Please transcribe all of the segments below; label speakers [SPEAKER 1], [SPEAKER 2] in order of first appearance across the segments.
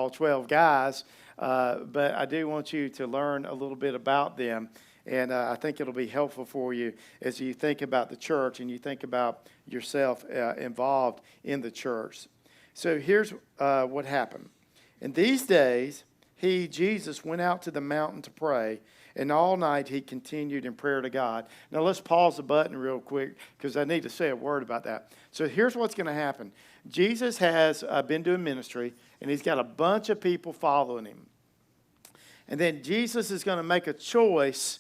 [SPEAKER 1] all 12 guys, but I do want you to learn a little bit about them. And I think it'll be helpful for you as you think about the church and you think about yourself involved in the church. So here's what happened. In these days, Jesus, went out to the mountain to pray, and all night he continued in prayer to God. Now let's pause the button real quick because I need to say a word about that. So here's what's going to happen. Jesus has been doing ministry, and he's got a bunch of people following him. And then Jesus is going to make a choice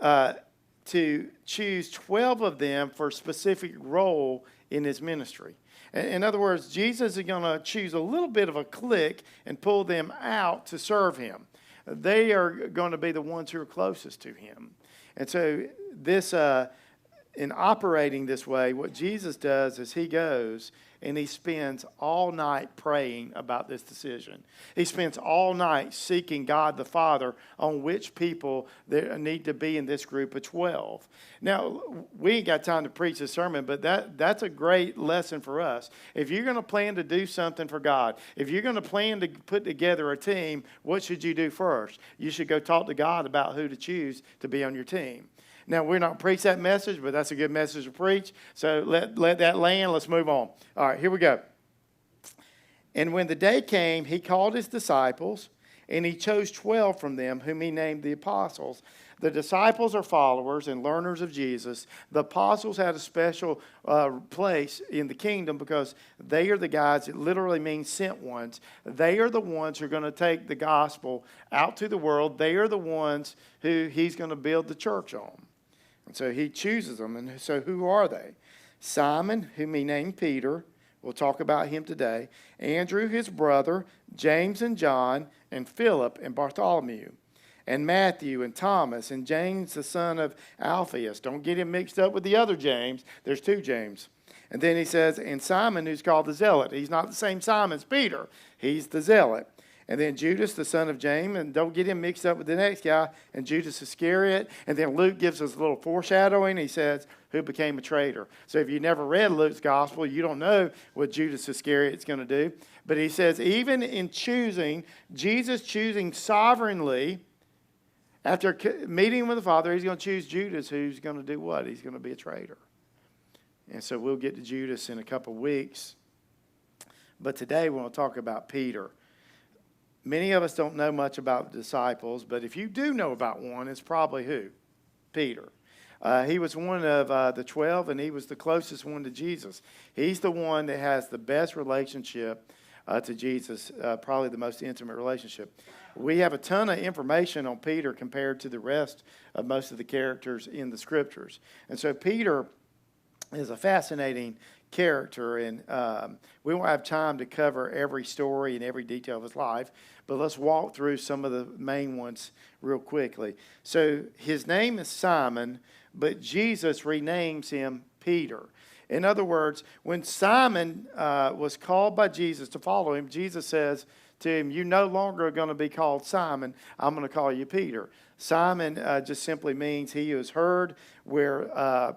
[SPEAKER 1] to choose 12 of them for a specific role in his ministry. In other words, Jesus is going to choose a little bit of a clique and pull them out to serve him. They are going to be the ones who are closest to him. And so this, in operating this way, what Jesus does is he goes and he spends all night praying about this decision. He spends all night seeking God the Father on which people there need to be in this group of 12. Now, we ain't got time to preach this sermon, but that's a great lesson for us. If you're going to plan to do something for God, if you're going to plan to put together a team, what should you do first? You should go talk to God about who to choose to be on your team. Now, we're not preach that message, but that's a good message to preach. So let that land. Let's move on. All right, here we go. And when the day came, he called his disciples, and he chose 12 from them, whom he named the apostles. The disciples are followers and learners of Jesus. The apostles had a special place in the kingdom because they are the guys, it literally means sent ones. They are the ones who are going to take the gospel out to the world. They are the ones who he's going to build the church on. And so he chooses them. And so who are they? Simon, whom he named Peter. We'll talk about him today. Andrew, his brother. James and John. And Philip and Bartholomew. And Matthew and Thomas. And James, the son of Alphaeus. Don't get him mixed up with the other James. There's two James. And then he says, and Simon, who's called the Zealot. He's not the same Simon as Peter. He's the Zealot. And then Judas, the son of James, and don't get him mixed up with the next guy, and Judas Iscariot. And then Luke gives us a little foreshadowing. He says, who became a traitor. So if you never read Luke's gospel, you don't know what Judas Iscariot is going to do. But he says, even in choosing, Jesus choosing sovereignly, after meeting with the Father, he's going to choose Judas, who's going to do what? He's going to be a traitor. And so we'll get to Judas in a couple of weeks. But today we're going to talk about Peter. Many of us don't know much about the disciples, but if you do know about one, it's probably who? Peter. He was one of the 12, and he was the closest one to Jesus. He's the one that has the best relationship to Jesus, probably the most intimate relationship. We have a ton of information on Peter compared to the rest of most of the characters in the Scriptures. And so Peter is a fascinating character, and we won't have time to cover every story and every detail of his life, but let's walk through some of the main ones real quickly. So his name is Simon, but Jesus renames him Peter. In other words, when Simon was called by Jesus to follow him, Jesus says to him, you no longer are going to be called Simon, I'm going to call you Peter. Simon just simply means he is heard, where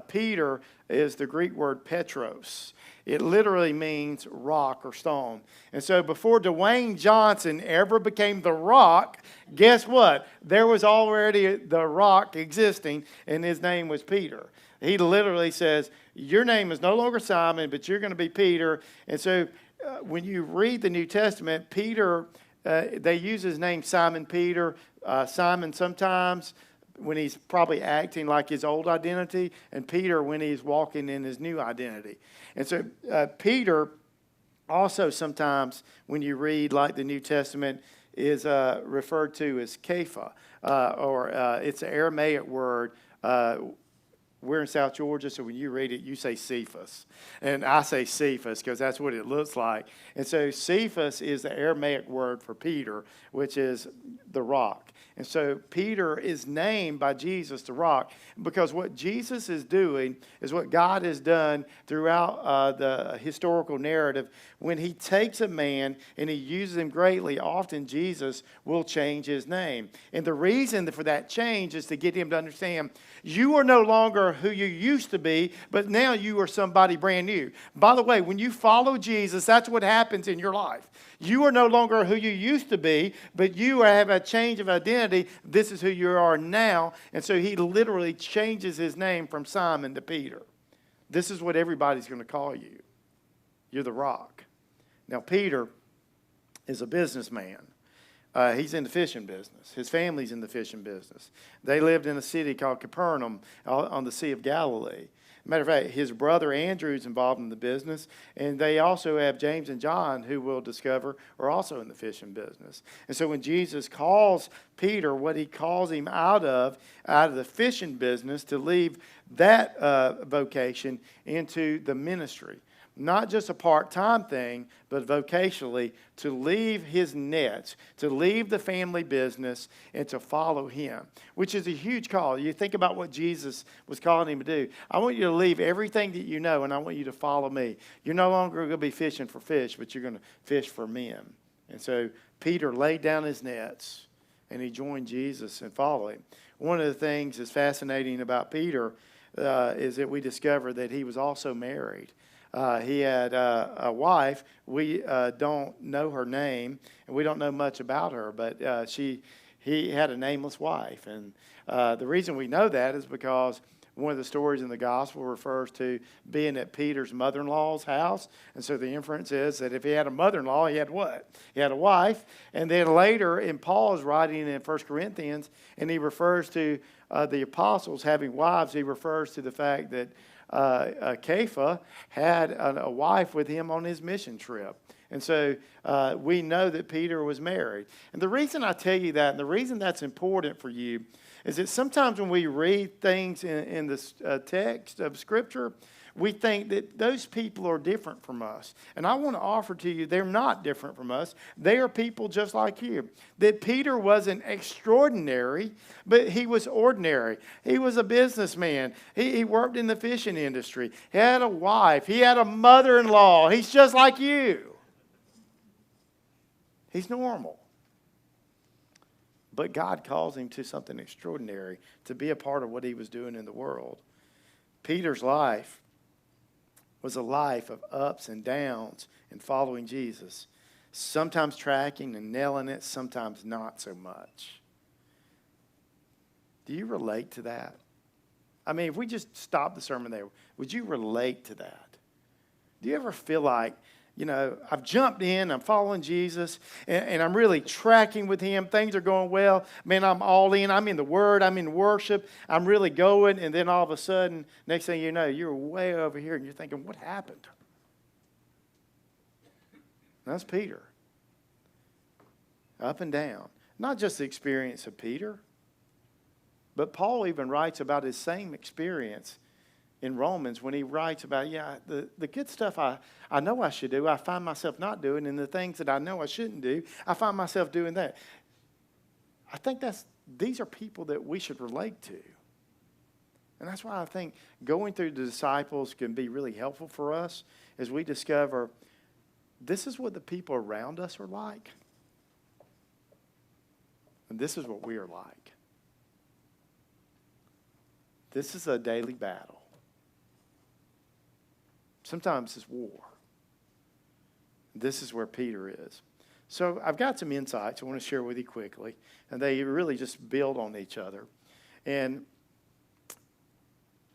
[SPEAKER 1] Peter is the Greek word Petros. It literally means rock or stone. And so before Dwayne Johnson ever became the Rock, guess what? There was already the Rock existing, and his name was Peter. He literally says, your name is no longer Simon, but you're going to be Peter. And so when you read the New Testament, Peter, they use his name Simon Peter, Simon sometimes when he's probably acting like his old identity, and Peter when he's walking in his new identity. And so Peter also sometimes, when you read like the New Testament, is referred to as Kepha, or it's an Aramaic word. We're in South Georgia, so when you read it, you say Cephas. And I say Cephas because that's what it looks like. And so Cephas is the Aramaic word for Peter, which is the rock. And so Peter is named by Jesus the rock because what Jesus is doing is what God has done throughout the historical narrative. When he takes a man and he uses him greatly, often Jesus will change his name. And the reason for that change is to get him to understand you are no longer longer who you used to be, but now you are somebody brand new. By the way, when you follow Jesus, that's what happens in your life. You are no longer who you used to be, but you have a change of identity. This is who you are now. And so he literally changes his name from Simon to Peter. This is what everybody's going to call you. You're the rock. Now, Peter is a businessman. He's in the fishing business. His family's in the fishing business. They lived in a city called Capernaum on the Sea of Galilee. Matter of fact, his brother Andrew's involved in the business, and they also have James and John, who we'll discover are also in the fishing business. And so when Jesus calls Peter, what he calls him out of the fishing business to leave that vocation into the ministry. Not just a part-time thing, but vocationally, to leave his nets, to leave the family business, and to follow him, which is a huge call. You think about what Jesus was calling him to do. I want you to leave everything that you know, and I want you to follow me. You're no longer going to be fishing for fish, but you're going to fish for men. And so Peter laid down his nets, and he joined Jesus and followed him. One of the things that's fascinating about Peter is that we discover that he was also married. He had a wife. We don't know her name, and we don't know much about her, but he had a nameless wife. And the reason we know that is because one of the stories in the gospel refers to being at Peter's mother-in-law's house. And so the inference is that if he had a mother-in-law, he had what? He had a wife. And then later, and Paul is writing in 1 Corinthians, and he refers to the apostles having wives. He refers to the fact that Kepha had a wife with him on his mission trip. And so we know that Peter was married. And the reason I tell you that, and the reason that's important for you, is that sometimes when we read things in the text of Scripture, we think that those people are different from us. And I want to offer to you, they're not different from us. They are people just like you. That Peter wasn't extraordinary, but he was ordinary. He was a businessman. He worked in the fishing industry. He had a wife. He had a mother-in-law. He's just like you. He's normal. But God calls him to something extraordinary, to be a part of what he was doing in the world. Peter's life was a life of ups and downs in following Jesus. Sometimes tracking and nailing it, sometimes not so much. Do you relate to that? I mean, if we just stop the sermon there, would you relate to that? Do you ever feel like, you know, I've jumped in, I'm following Jesus, and I'm really tracking with him. Things are going well. Man, I'm all in. I'm in the Word. I'm in worship. I'm really going. And then all of a sudden, next thing you know, you're way over here, and you're thinking, what happened? That's Peter. Up and down. Not just the experience of Peter, but Paul even writes about his same experience in Romans when he writes about, the good stuff I know I should do, I find myself not doing, and the things that I know I shouldn't do, I find myself doing that. I think these are people that we should relate to. And that's why I think going through the disciples can be really helpful for us as we discover this is what the people around us are like. And this is what we are like. This is a daily battle. Sometimes it's war. This is where Peter is. So I've got some insights I want to share with you quickly. And they really just build on each other. And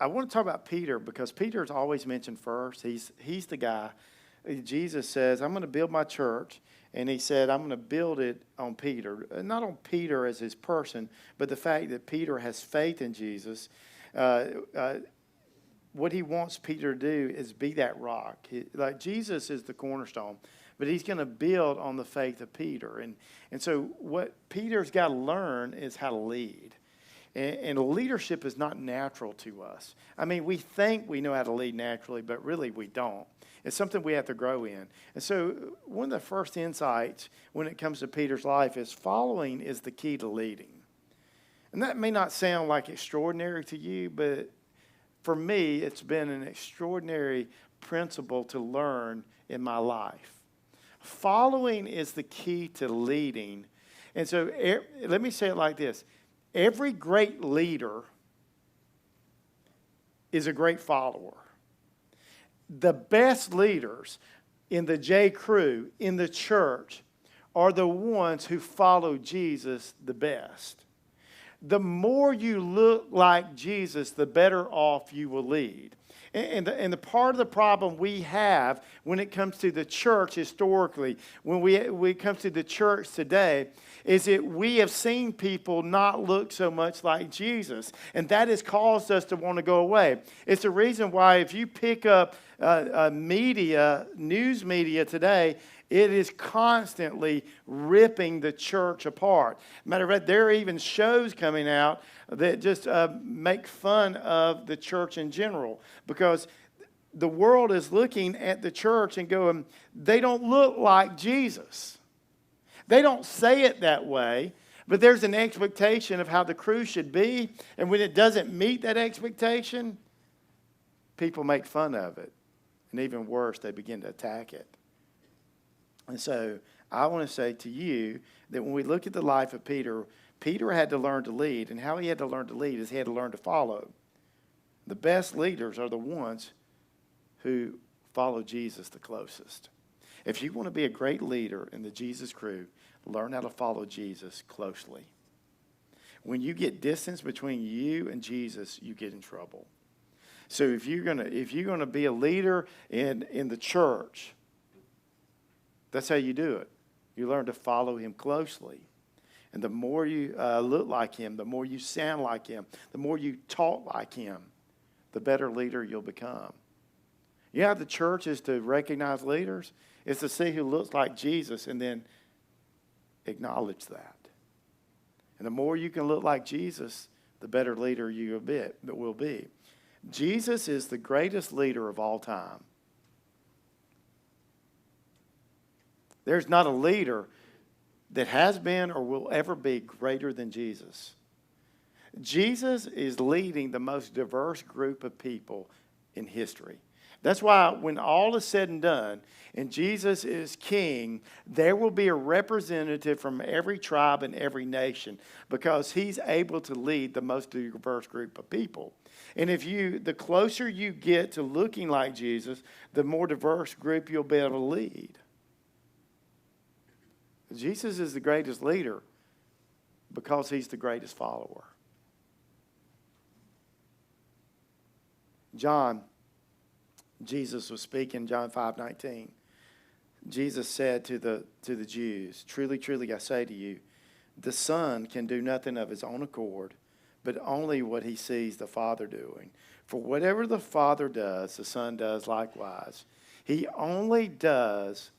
[SPEAKER 1] I want to talk about Peter because Peter's always mentioned first. He's the guy. Jesus says, I'm going to build my church. And he said, I'm going to build it on Peter. Not on Peter as his person, but the fact that Peter has faith in Jesus. What he wants Peter to do is be that rock. Like Jesus is the cornerstone, but he's going to build on the faith of Peter. And so what Peter's got to learn is how to lead. And leadership is not natural to us. I mean, we think we know how to lead naturally, but really we don't. It's something we have to grow in. And so one of the first insights when it comes to Peter's life is following is the key to leading. And that may not sound like extraordinary to you, but for me, it's been an extraordinary principle to learn in my life. Following is the key to leading. And so let me say it like this. Every great leader is a great follower. The best leaders in the J. Crew, in the church, are the ones who follow Jesus the best. The more you look like Jesus, the better off you will lead. And the part of the problem we have when it comes to the church historically, when we come to the church today, is that we have seen people not look so much like Jesus. And that has caused us to want to go away. It's the reason why if you pick up news media today, it is constantly ripping the church apart. Matter of fact, there are even shows coming out that just make fun of the church in general, because the world is looking at the church and going, they don't look like Jesus. They don't say it that way, but there's an expectation of how the crew should be, and when it doesn't meet that expectation, people make fun of it. And even worse, they begin to attack it. And so I want to say to you that when we look at the life of Peter, Peter had to learn to lead. And how he had to learn to lead is he had to learn to follow. The best leaders are the ones who follow Jesus the closest. If you want to be a great leader in the Jesus Crew, learn how to follow Jesus closely. When you get distance between you and Jesus, you get in trouble. So if you're gonna be a leader in the church, that's how you do it. You learn to follow him closely. And the more you look like him, the more you sound like him, the more you talk like him, the better leader you'll become. You know how the church is to recognize leaders? It's to see who looks like Jesus and then acknowledge that. And the more you can look like Jesus, the better leader you will be. Jesus is the greatest leader of all time. There's not a leader that has been or will ever be greater than Jesus. Jesus is leading the most diverse group of people in history. That's why when all is said and done, and Jesus is king, there will be a representative from every tribe and every nation, because he's able to lead the most diverse group of people. And the closer you get to looking like Jesus, the more diverse group you'll be able to lead. Jesus is the greatest leader because he's the greatest follower. Jesus was speaking, John 5:19. Jesus said to the Jews, "Truly, truly, I say to you, the Son can do nothing of his own accord, but only what he sees the Father doing. For whatever the Father does, the Son does likewise. He only does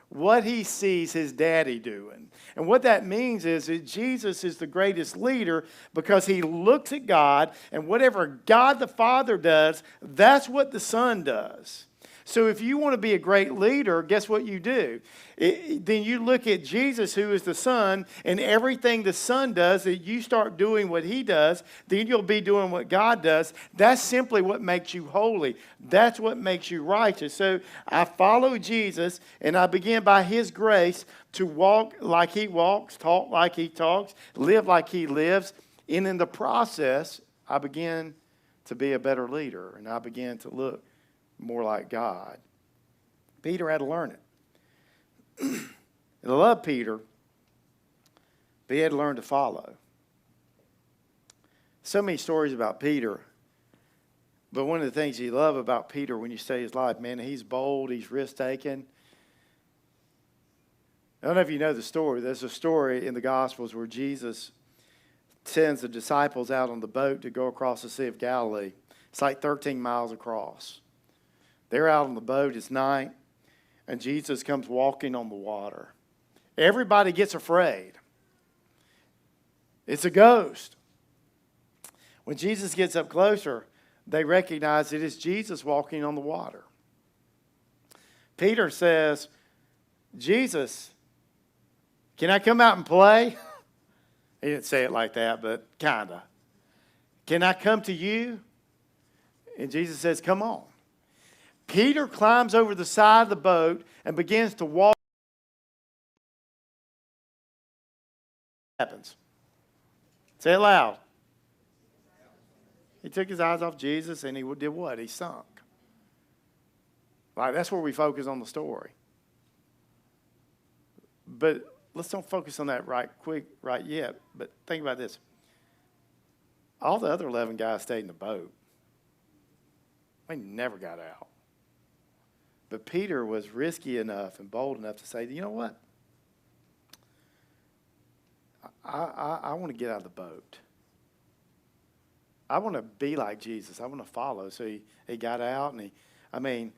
[SPEAKER 1] what he sees his daddy doing." And what that means is that Jesus is the greatest leader because he looks at God, and whatever God the Father does, that's what the Son does. So if you want to be a great leader, guess what you do? Then you look at Jesus, who is the Son, and everything the Son does, that you start doing what he does, then you'll be doing what God does. That's simply what makes you holy. That's what makes you righteous. So I follow Jesus, and I begin by his grace to walk like he walks, talk like he talks, live like he lives. And in the process, I begin to be a better leader, and I begin to look more like God. Peter had to learn it. And I love Peter, but he had to learn to follow. So many stories about Peter, but one of the things you love about Peter when you study his life, man, he's bold, he's risk-taking. I don't know if you know the story. There's a story in the Gospels where Jesus sends the disciples out on the boat to go across the Sea of Galilee. It's like 13 miles across. They're out on the boat, it's night, and Jesus comes walking on the water. Everybody gets afraid. It's a ghost. When Jesus gets up closer, they recognize it is Jesus walking on the water. Peter says, "Jesus, can I come out and play?" He didn't say it like that, but kind of. "Can I come to you?" And Jesus says, "Come on." Peter climbs over the side of the boat and begins to walk. What happens? Say it loud. He took his eyes off Jesus and he did what? He sunk. Like, that's where we focus on the story. But let's don't focus on that right yet. But think about this. All the other 11 guys stayed in the boat. They never got out. But Peter was risky enough and bold enough to say, you know what? I want to get out of the boat. I want to be like Jesus. I want to follow. So he got out, and when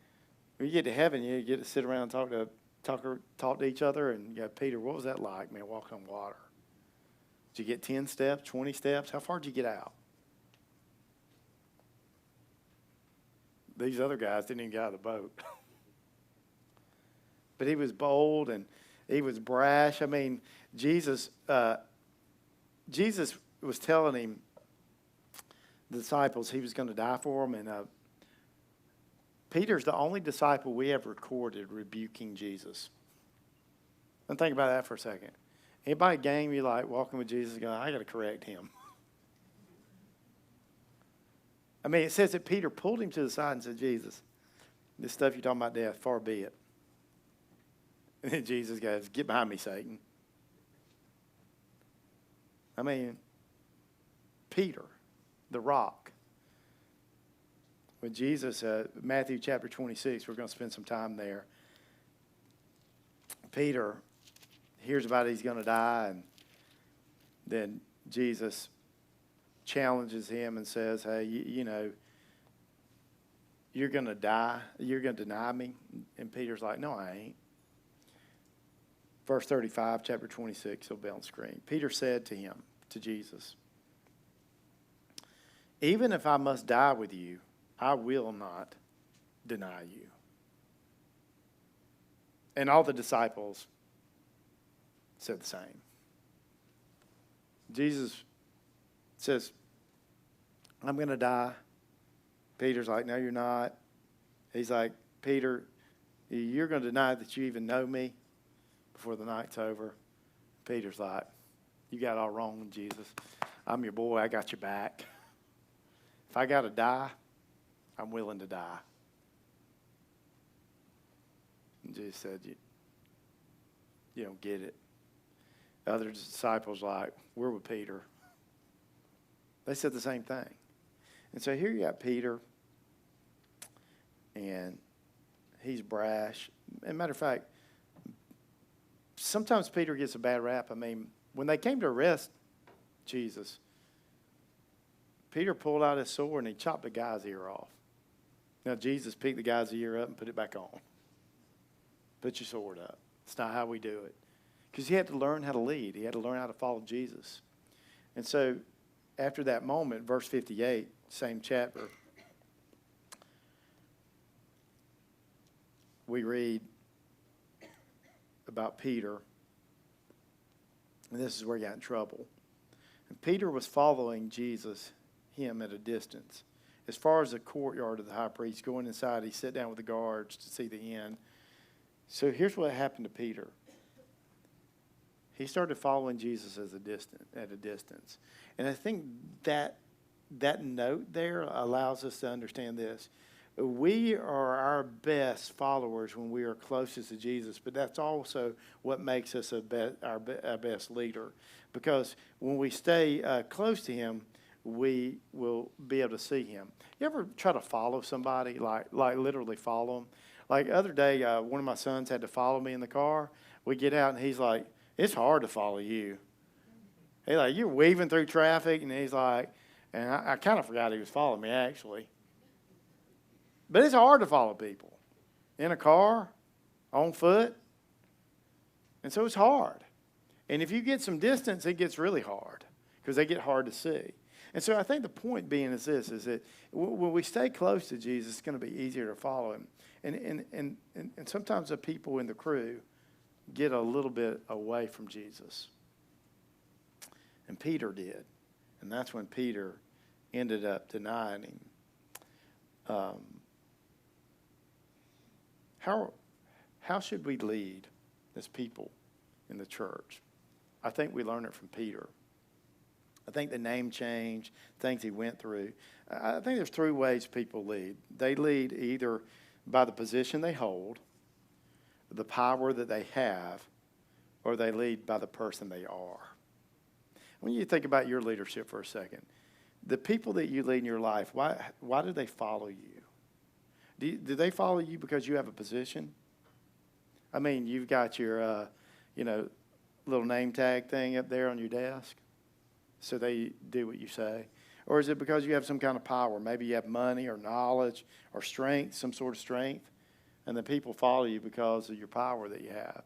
[SPEAKER 1] you get to heaven, you get to sit around and talk to each other. And Peter, what was that like, man, walking on water? Did you get 10 steps, 20 steps? How far did you get out? These other guys didn't even get out of the boat. But he was bold and he was brash. Jesus was telling him, the disciples, he was going to die for them. And Peter's the only disciple we ever recorded rebuking Jesus. And think about that for a second. Anybody game you like walking with Jesus going, I got to correct him. It says that Peter pulled him to the side and said, Jesus, this stuff you're talking about death, far be it. And then Jesus goes, get behind me, Satan. Peter, the rock. When Jesus, Matthew chapter 26, we're going to spend some time there. Peter hears about he's going to die, and then Jesus challenges him and says, hey, you're going to die. You're going to deny me. And Peter's like, no, I ain't. Verse 35, chapter 26, it'll be on the screen. Peter said to him, to Jesus, even if I must die with you, I will not deny you. And all the disciples said the same. Jesus says, I'm going to die. Peter's like, no, you're not. He's like, Peter, you're going to deny that you even know me before the night's over. Peter's like, you got it all wrong, Jesus. I'm your boy. I got your back. If I got to die, I'm willing to die. And Jesus said, you don't get it. The other disciples like, we're with Peter. They said the same thing. And so here you got Peter, and he's brash. As a matter of fact, sometimes Peter gets a bad rap. When they came to arrest Jesus, Peter pulled out his sword and he chopped the guy's ear off. Now, Jesus picked the guy's ear up and put it back on. Put your sword up. It's not how we do it. Because he had to learn how to lead. He had to learn how to follow Jesus. And so, after that moment, verse 58, same chapter, we read about Peter. And this is where he got in trouble. And Peter was following him at a distance. As far as the courtyard of the high priest, going inside, he sat down with the guards to see the end. So here's what happened to Peter. He started following Jesus at a distance. And I think that note there allows us to understand this. We are our best followers when we are closest to Jesus, but that's also what makes us our best leader. Because when we stay close to him, we will be able to see him. You ever try to follow somebody, like literally follow them? Like the other day, one of my sons had to follow me in the car. We get out, and he's like, it's hard to follow you. He's like, you're weaving through traffic, and he's like, and I kind of forgot he was following me, actually. But it's hard to follow people in a car, on foot. And so it's hard. And if you get some distance, it gets really hard because they get hard to see. And so I think the point being is this, is that when we stay close to Jesus, it's going to be easier to follow him. And sometimes the people in the crew get a little bit away from Jesus. And Peter did. And that's when Peter ended up denying him. How should we lead as people in the church? I think we learn it from Peter. I think the name change, things he went through. I think there's three ways people lead. They lead either by the position they hold, the power that they have, or they lead by the person they are. When you think about your leadership for a second, the people that you lead in your life, why do they follow you? Do they follow you because you have a position? I mean, you've got your, little name tag thing up there on your desk, so they do what you say? Or is it because you have some kind of power? Maybe you have money or knowledge or strength, some sort of strength, and the people follow you because of your power that you have.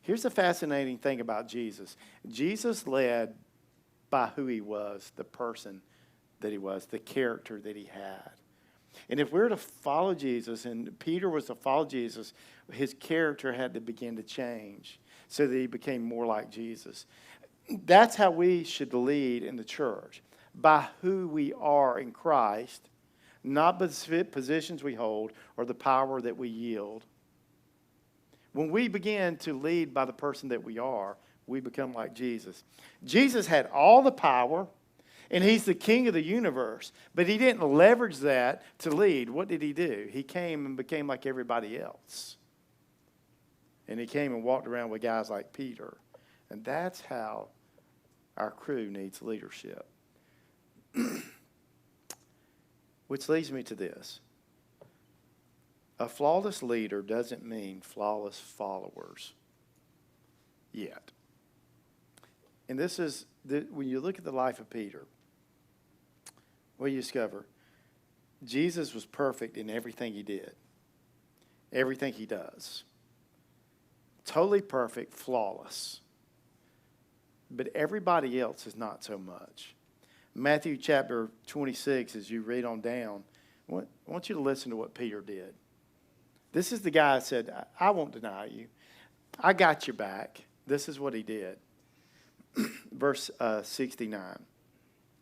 [SPEAKER 1] Here's the fascinating thing about Jesus. Jesus led by who he was, the person that he was, the character that he had. And if we were to follow Jesus, and Peter was to follow Jesus, his character had to begin to change so that he became more like Jesus. That's how we should lead in the church, by who we are in Christ, not by the positions we hold or the power that we yield. When we begin to lead by the person that we are, we become like Jesus. Jesus had all the power, and he's the king of the universe, but he didn't leverage that to lead. What did he do? He came and became like everybody else. And he came and walked around with guys like Peter. And that's how our crew needs leadership. Which leads me to this. A flawless leader doesn't mean flawless followers yet. And this is, when you look at the life of Peter, what you discover, Jesus was perfect in everything he did, everything he does. Totally perfect, flawless. But everybody else is not so much. Matthew chapter 26, as you read on down, I want you to listen to what Peter did. This is the guy that said, I won't deny you. I got your back. This is what he did. Verse 69.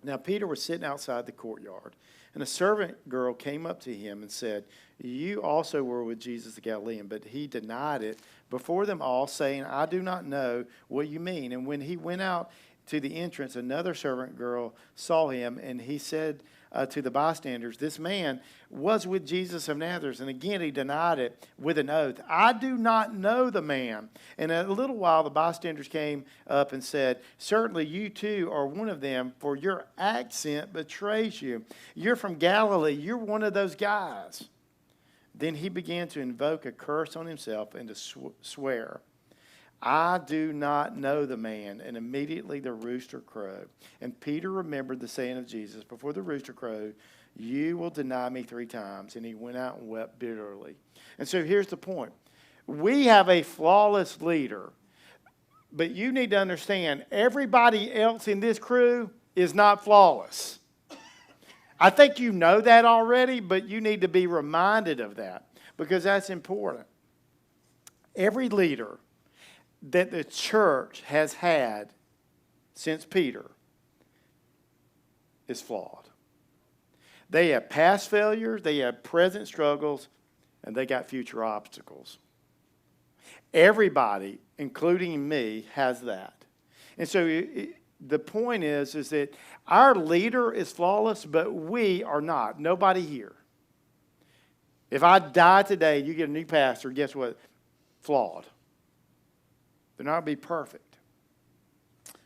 [SPEAKER 1] Now Peter was sitting outside the courtyard, and a servant girl came up to him and said, you also were with Jesus the Galilean. But he denied it before them all, saying, I do not know what you mean. And when he went out to the entrance, another servant girl saw him, and he said to the bystanders, this man was with Jesus of Nazareth. And again he denied it with an oath. I do not know the man. And in a little while the bystanders came up and said, certainly you too are one of them, for your accent betrays you. You're from Galilee. You're one of those guys. Then he began to invoke a curse on himself and to swear, I do not know the man. And immediately the rooster crowed. And Peter remembered the saying of Jesus, before the rooster crowed, you will deny me 3 times. And he went out and wept bitterly. And so here's the point. We have a flawless leader. But you need to understand, everybody else in this crew is not flawless. I think you know that already, but you need to be reminded of that because that's important. Every leader that the church has had since Peter is flawed. They have past failures, they have present struggles, and they got future obstacles. Everybody, including me, has that. And so the point is that our leader is flawless, but we are not. Nobody here. If I die today, you get a new pastor, guess what? Flawed. They're not going to be perfect.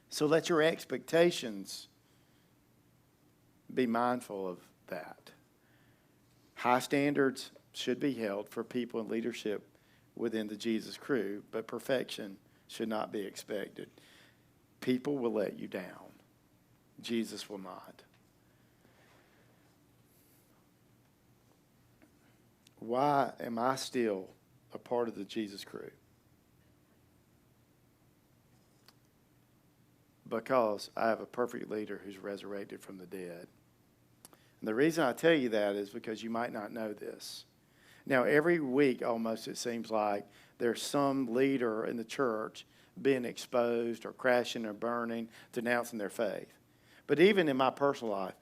[SPEAKER 1] So let your expectations be mindful of that. High standards should be held for people in leadership within the Jesus crew, but perfection should not be expected. People will let you down. Jesus will not. Why am I still a part of the Jesus crew? Because I have a perfect leader who's resurrected from the dead. And the reason I tell you that is because you might not know this. Now, every week almost it seems like there's some leader in the church being exposed or crashing or burning, denouncing their faith. But even in my personal life,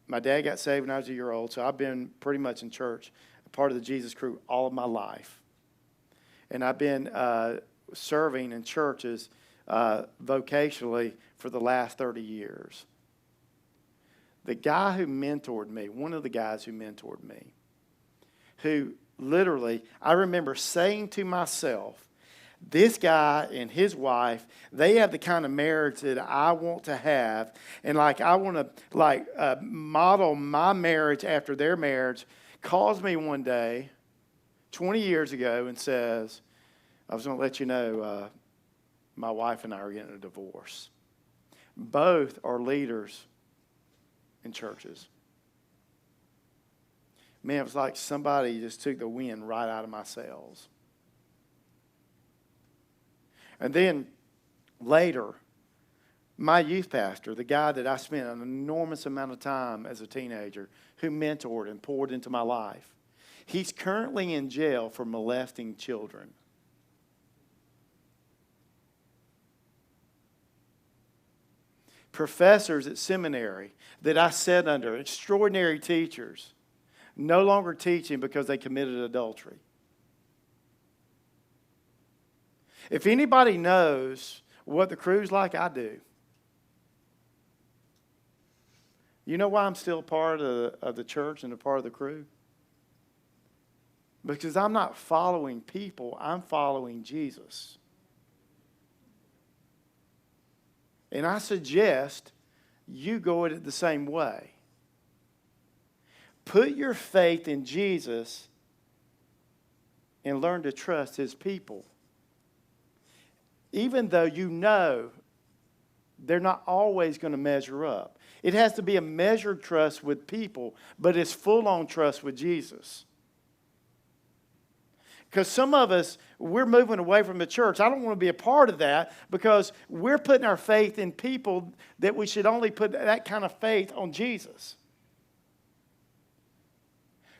[SPEAKER 1] my dad got saved when I was a year old, so I've been pretty much in church, a part of the Jesus crew all of my life. And I've been serving in churches vocationally for the last 30 years. The guy who mentored me, one of the guys who mentored me, who literally, I remember saying to myself, this guy and his wife, they have the kind of marriage that I want to have. And I want to model my marriage after their marriage. Calls me one day, 20 years ago, and says, I was going to let you know, my wife and I are getting a divorce. Both are leaders in churches. Man, it was like somebody just took the wind right out of my sails. And then later, my youth pastor, the guy that I spent an enormous amount of time as a teenager, who mentored and poured into my life, he's currently in jail for molesting children. Professors at seminary that I sat under, extraordinary teachers, no longer teaching because they committed adultery. If anybody knows what the crew's like, I do. You know why I'm still part of the church and a part of the crew? Because I'm not following people, I'm following Jesus. And I suggest you go at it the same way. Put your faith in Jesus and learn to trust His people. Even though you know they're not always going to measure up. It has to be a measured trust with people, but it's full-on trust with Jesus. Because some of us, we're moving away from the church. I don't want to be a part of that because we're putting our faith in people that we should only put that kind of faith on Jesus.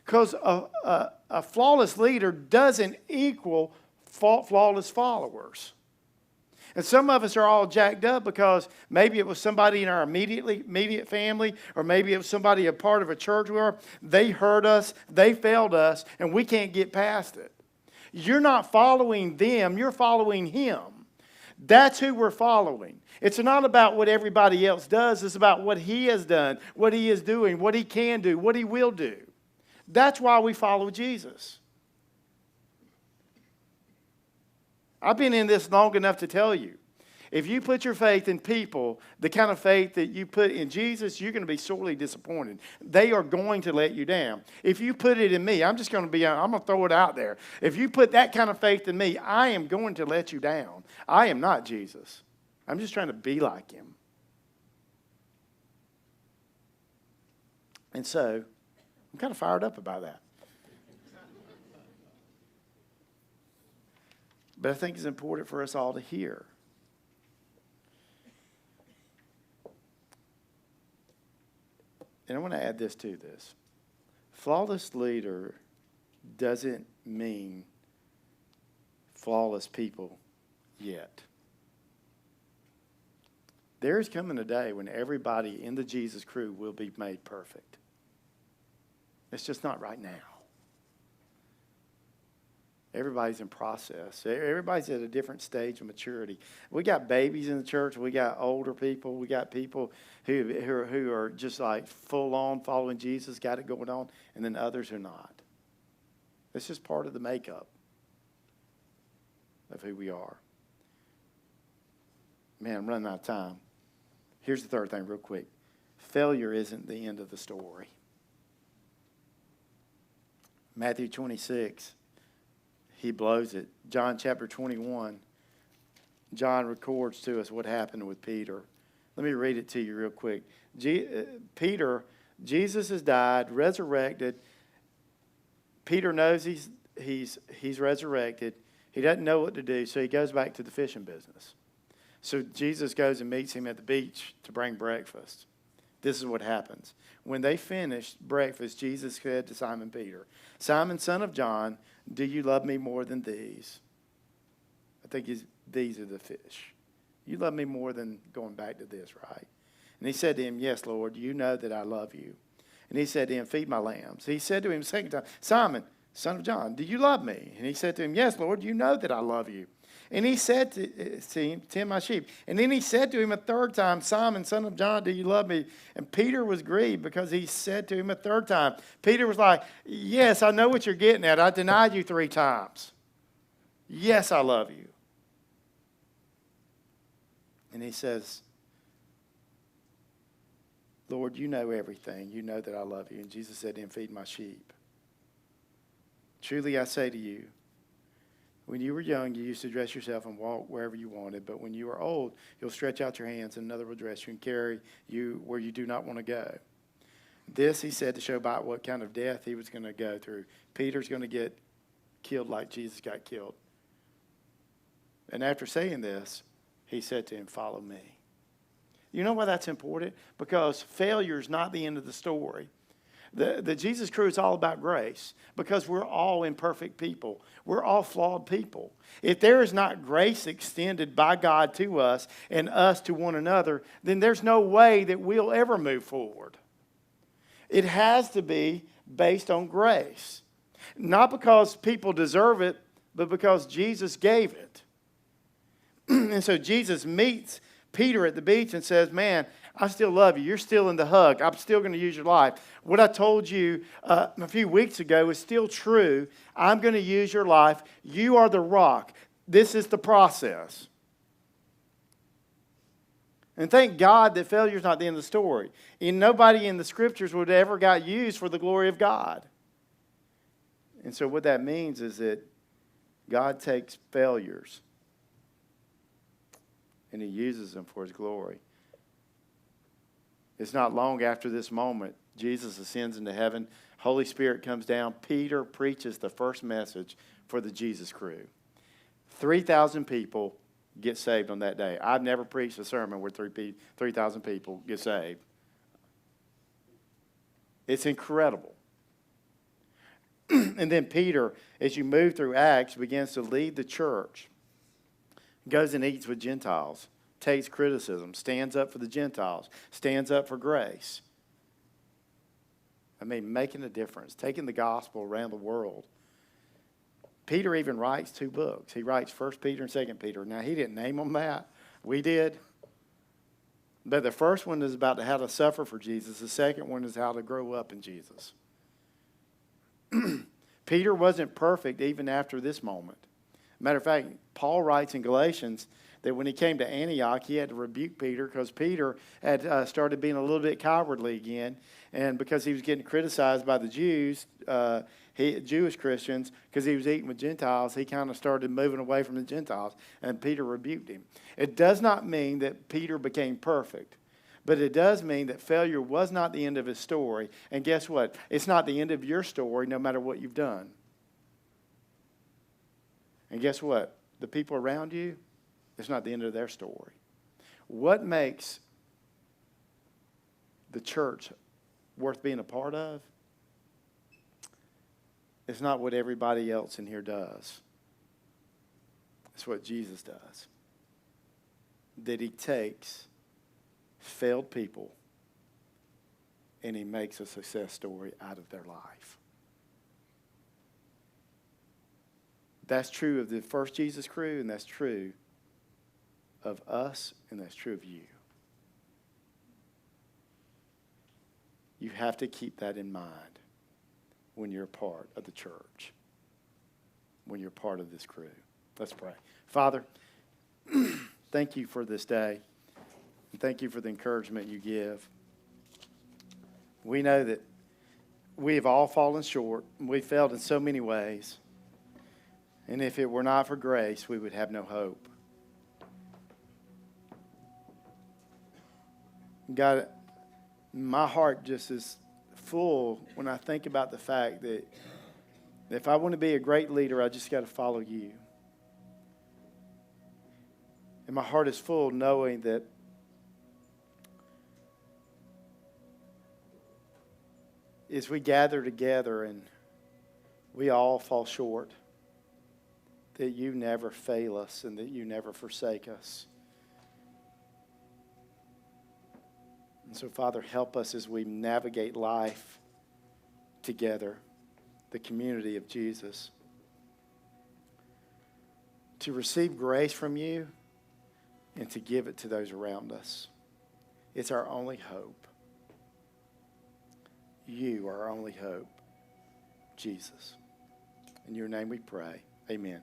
[SPEAKER 1] Because a flawless leader doesn't equal flawless followers. And some of us are all jacked up because maybe it was somebody in our immediate family, or maybe it was somebody a part of a church where they hurt us, they failed us, and we can't get past it. You're not following them, you're following Him. That's who we're following. It's not about what everybody else does, it's about what He has done, what He is doing, what He can do, what He will do. That's why we follow Jesus. I've been in this long enough to tell you, if you put your faith in people, the kind of faith that you put in Jesus, you're going to be sorely disappointed. They are going to let you down. If you put it in me, I'm going to throw it out there. If you put that kind of faith in me, I am going to let you down. I am not Jesus. I'm just trying to be like Him. And so, I'm kind of fired up about that. But I think it's important for us all to hear. And I want to add this to this. Flawless leader doesn't mean flawless people yet. There is coming a day when everybody in the Jesus crew will be made perfect. It's just not right now. Everybody's in process. Everybody's at a different stage of maturity. We got babies in the church. We got older people. We got people who are just like full on following Jesus, got it going on, and then others who are not. It's just part of the makeup of who we are. Man, I'm running out of time. Here's the third thing real quick. Failure isn't the end of the story. Matthew 26. He blows it. John chapter 21, John records to us what happened with Peter. Let me read it to you real quick. Peter, Jesus has died, resurrected. Peter knows he's resurrected. He doesn't know what to do, so he goes back to the fishing business. So Jesus goes and meets him at the beach to bring breakfast. This is what happens. When they finished breakfast, Jesus said to Simon Peter, Simon, son of John, do you love me more than these? I think these are the fish. You love me more than going back to this, right? And he said to him, yes, Lord, you know that I love you. And he said to him, feed my lambs. He said to him a second time, Simon, son of John, do you love me? And he said to him, yes, Lord, you know that I love you. And he said to him, tend my sheep. And then he said to him a third time, Simon, son of John, do you love me? And Peter was grieved because he said to him a third time. Peter was like, yes, I know what you're getting at. I denied you 3 times. Yes, I love you. And he says, Lord, you know everything. You know that I love you. And Jesus said to him, feed my sheep. Truly I say to you, when you were young, you used to dress yourself and walk wherever you wanted. But when you are old, you'll stretch out your hands and another will dress you and carry you where you do not want to go. This he said to show by what kind of death he was going to go through. Peter's going to get killed like Jesus got killed. And after saying this, he said to him, follow me. You know why that's important? Because failure is not the end of the story. The Jesus Crew is all about grace because we're all imperfect people. We're all flawed people. If there is not grace extended by God to us and us to one another, then there's no way that we'll ever move forward. It has to be based on grace. Not because people deserve it, but because Jesus gave it. And so Jesus meets Peter at the beach and says, man, I still love you. You're still in the hug. I'm still going to use your life. What I told you a few weeks ago is still true. I'm going to use your life. You are the rock. This is the process. And thank God that failure is not the end of the story. And nobody in the scriptures would ever got used for the glory of God. And so what that means is that God takes failures and he uses them for his glory. It's not long after this moment, Jesus ascends into heaven. Holy Spirit comes down. Peter preaches the first message for the Jesus Crew. 3,000 people get saved on that day. I've never preached a sermon where 3,000 people get saved. It's incredible. And then Peter, as you move through Acts, begins to lead the church. Goes and eats with Gentiles. Takes criticism, stands up for the Gentiles, stands up for grace. I mean, making a difference, taking the gospel around the world. Peter even writes 2 books. He writes 1 Peter and 2 Peter. Now, he didn't name them that. We did. But the first one is about how to suffer for Jesus. The second one is how to grow up in Jesus. Peter wasn't perfect even after this moment. Matter of fact, Paul writes in Galatians that when he came to Antioch, he had to rebuke Peter because Peter had started being a little bit cowardly again. And because he was getting criticized by the Jews, Jewish Christians, because he was eating with Gentiles, he kind of started moving away from the Gentiles. And Peter rebuked him. It does not mean that Peter became perfect. But it does mean that failure was not the end of his story. And guess what? It's not the end of your story no matter what you've done. And guess what? The people around you, it's not the end of their story. What makes the church worth being a part of? It's not what everybody else in here does. It's what Jesus does. That he takes failed people and he makes a success story out of their life. That's true of the first Jesus Crew, and that's true of us, and that's true of you. You have to keep that in mind when you're a part of the church, when you're part of this crew. Let's pray. Father, thank you for this day, and thank you for the encouragement you give. We know that we have all fallen short, and we've failed in so many ways. And if it were not for grace, we would have no hope. God, my heart just is full when I think about the fact that if I want to be a great leader, I just got to follow you. And my heart is full knowing that as we gather together and we all fall short, that you never fail us and that you never forsake us. And so, Father, help us as we navigate life together. the community of Jesus, to receive grace from you and to give it to those around us. It's our only hope. You are our only hope, Jesus. In your name we pray. Amen.